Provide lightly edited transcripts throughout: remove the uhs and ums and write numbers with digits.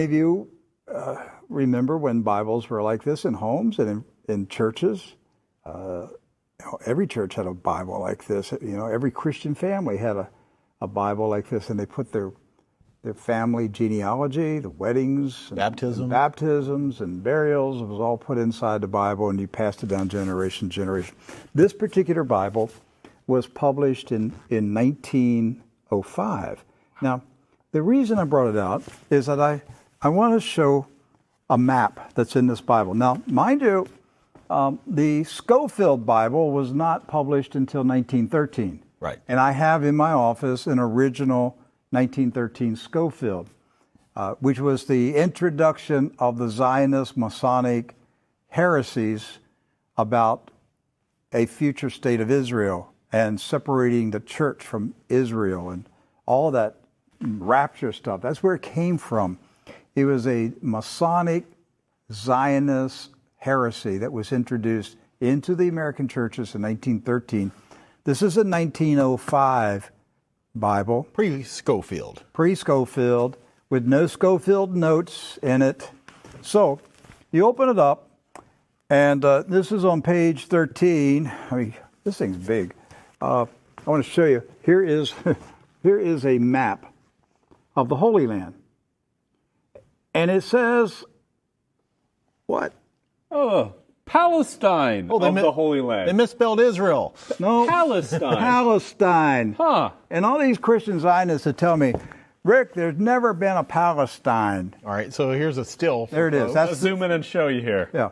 If you remember when Bibles were like this in homes and in churches, every church had a Bible like this. Every Christian family had a Bible like this, and they put their family genealogy, the weddings, and baptisms and burials. It was all put inside the Bible, and you passed it down generation to generation. This particular Bible was published in 1905. Now, the reason I brought it out is that I want to show a map that's in this Bible. Now, mind you, the Scofield Bible was not published until 1913. Right. And I have in my office an original 1913 Scofield, which was the introduction of the Zionist Masonic heresies about a future state of Israel and separating the church from Israel and all that rapture stuff. That's where it came from. It was a Masonic Zionist heresy that was introduced into the American churches in 1913. This is a 1905 Bible. Pre-Scofield. Pre-Scofield, with no Scofield notes in it. So, you open it up, and this is on page 13. I mean, this thing's big. I want to show you. Here is a map of the Holy Land. And it says, what? Oh, Palestine of the Holy Land. They misspelled Israel. No. Palestine. Palestine. Huh. And all these Christian Zionists that tell me, Rick, there's never been a Palestine. All right, so here's a still. There it is. Let's zoom in and show you here. Yeah.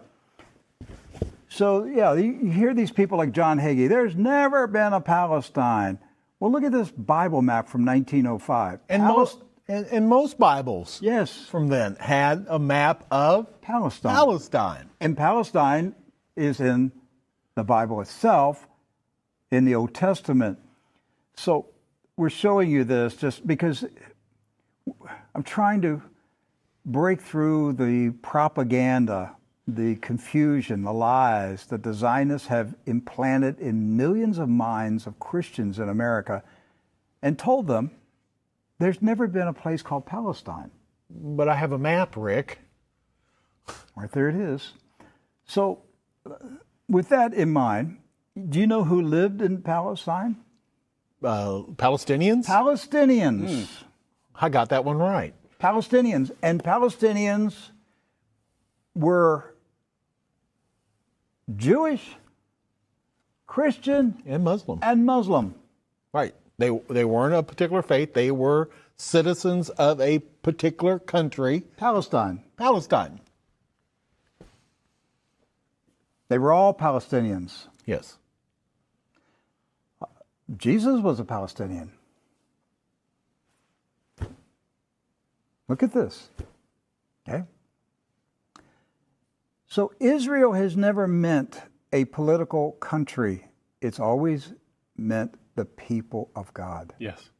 So, yeah, you hear these people like John Hagee, there's never been a Palestine. Well, look at this Bible map from 1905. And most Bibles, yes, from then had a map of Palestine. And Palestine is in the Bible itself, in the Old Testament. So we're showing you this just because I'm trying to break through the propaganda, the confusion, the lies that the Zionists have implanted in millions of minds of Christians in America, and told them there's never been a place called Palestine. But I have a map, Rick. Right there it is. So, with that in mind, do you know who lived in Palestine? Palestinians? Palestinians. I got that one right. Palestinians. And Palestinians were Jewish, Christian, and Muslim. Right. They weren't a particular faith. They were citizens of a particular country. Palestine. They were all Palestinians. Yes. Jesus was a Palestinian. Look at this. Okay? So Israel has never meant a political country. It's always meant the people of God. Yes.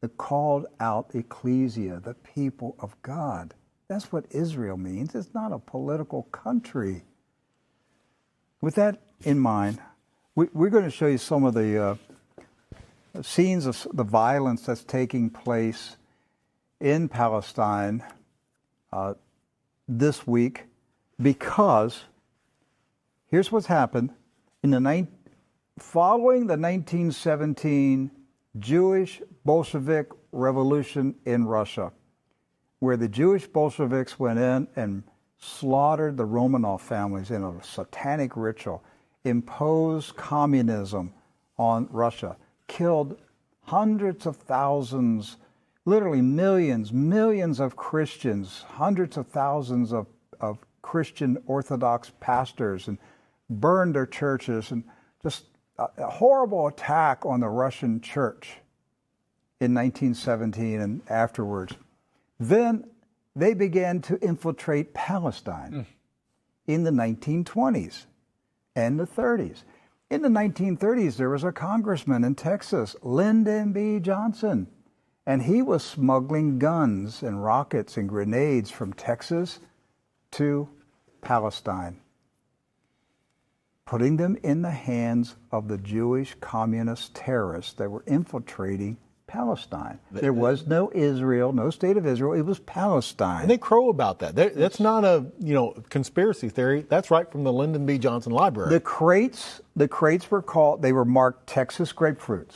The called out ecclesia, the people of God. That's what Israel means. It's not a political country. With that in mind, we're going to show you some of the scenes of the violence that's taking place in Palestine this week, because here's what's happened. Following the 1917 Jewish Bolshevik Revolution in Russia, where the Jewish Bolsheviks went in and slaughtered the Romanov families in a satanic ritual, imposed communism on Russia, killed hundreds of thousands, literally millions of Christians, hundreds of thousands of Christian Orthodox pastors, and burned their churches, and just a horrible attack on the Russian church in 1917 and afterwards. Then they began to infiltrate Palestine in the 1920s and the 30s. In the 1930s, there was a congressman in Texas, Lyndon B. Johnson, and he was smuggling guns and rockets and grenades from Texas to Palestine, putting them in the hands of the Jewish communist terrorists that were infiltrating Palestine. There was no Israel, no state of Israel. It was Palestine. And they crow about that. That's not a conspiracy theory. That's right from the Lyndon B. Johnson Library. The crates were marked Texas grapefruits.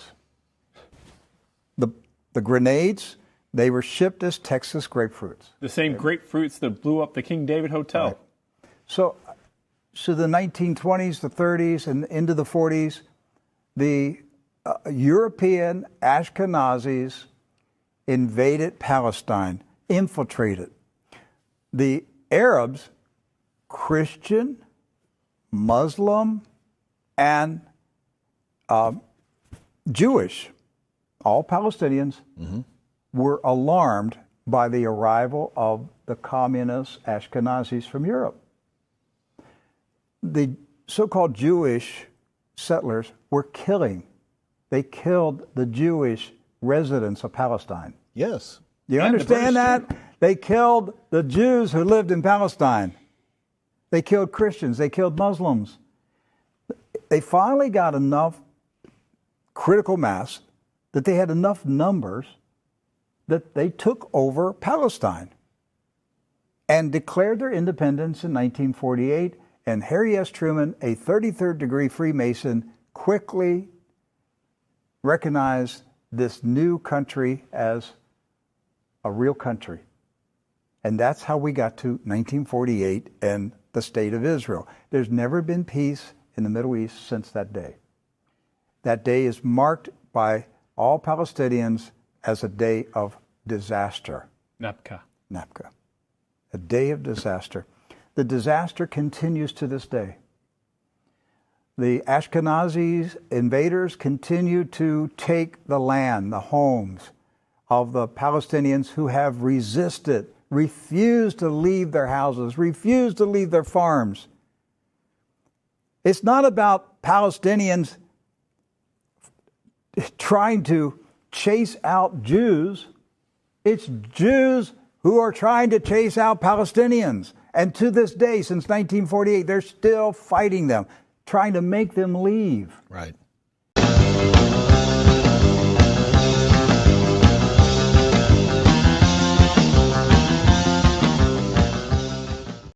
The grenades, they were shipped as Texas grapefruits. The same grapefruits that blew up the King David Hotel. Right. So the 1920s, the 30s, and into the 40s, the European Ashkenazis invaded Palestine, infiltrated. The Arabs, Christian, Muslim, and Jewish, all Palestinians, were alarmed by the arrival of the communist Ashkenazis from Europe. The so-called Jewish settlers were killing. They killed the Jewish residents of Palestine. Yes. Do you understand that? They killed the Jews who lived in Palestine. They killed Christians. They killed Muslims. They finally got enough critical mass that they had enough numbers that they took over Palestine and declared their independence in 1948. And Harry S. Truman, a 33rd degree Freemason, quickly recognized this new country as a real country. And that's how we got to 1948 and the State of Israel. There's never been peace in the Middle East since that day. That day is marked by all Palestinians as a day of disaster. Napka. A day of disaster. The disaster continues to this day. The Ashkenazi invaders continue to take the land, the homes of the Palestinians who have resisted, refused to leave their houses, refused to leave their farms. It's not about Palestinians trying to chase out Jews. It's Jews who are trying to chase out Palestinians. And to this day, since 1948, they're still fighting them, trying to make them leave. Right.